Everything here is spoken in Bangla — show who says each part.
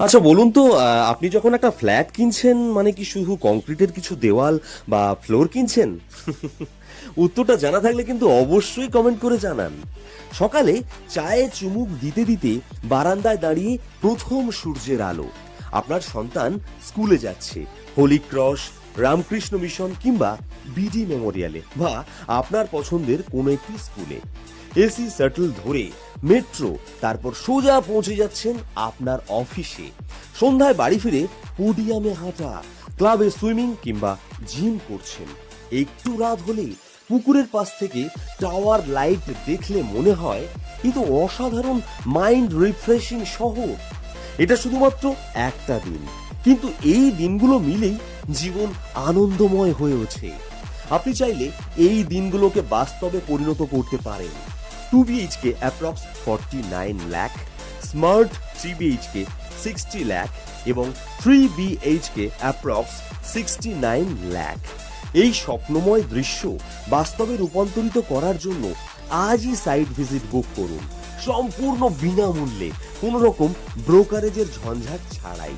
Speaker 1: আচ্ছা বলুন তো, আপনি যখন একটা ফ্ল্যাট কিনছেন মানে কি শুধু কংক্রিটের কিছু দেওয়াল বা ফ্লোর কিনছেন? উত্তরটা জানা থাকলে কিন্তু অবশ্যই কমেন্ট করে জানান। সকালে চায়ে চুমুক দিতে দিতে বারান্দায় দাঁড়িয়ে প্রথম সূর্যের আলো, আপনার সন্তান স্কুলে যাচ্ছে, হোলি ক্রস, রামকৃষ্ণ মিশন কিংবা বিডি মেমোরিয়ালে, বা আপনার পছন্দের কোনো একটি স্কুলে এসি শাটল ধরে মেট্রো, তারপর সোজা পৌঁছে যাচ্ছেন আপনার অফিসে। সন্ধ্যায় বাড়ি ফিরে পোডিয়ামে হাঁটা, ক্লাবে সুইমিং কিংবা জিম করছেন। একটু রাত হলে পুকুরের পাশ থেকে টাওয়ার লাইট দেখলে মনে হয় এ তো অসাধারণ মাইন্ড রিফ্রেশিং শহর। এটা শুধুমাত্র একটা দিন, কিন্তু এই দিনগুলো মিলেই জীবন আনন্দময় হয়ে ওঠে। আপনি চাইলে এই দিনগুলোকে বাস্তবে পরিণত করতে পারেন। 2 BHK approx 49 lakh, smart 3 BHK 60 lakh এবং 3 BHK অ্যাপ্রক্স 69 লাখ। এই স্বপ্নময় দৃশ্য বাস্তবে রূপান্তরিত করার জন্য আজই সাইট ভিজিট বুক করুন, সম্পূর্ণ বিনামূল্যে, কোনো রকম ব্রোকারেজের ঝঞ্ঝাট ছাড়াই।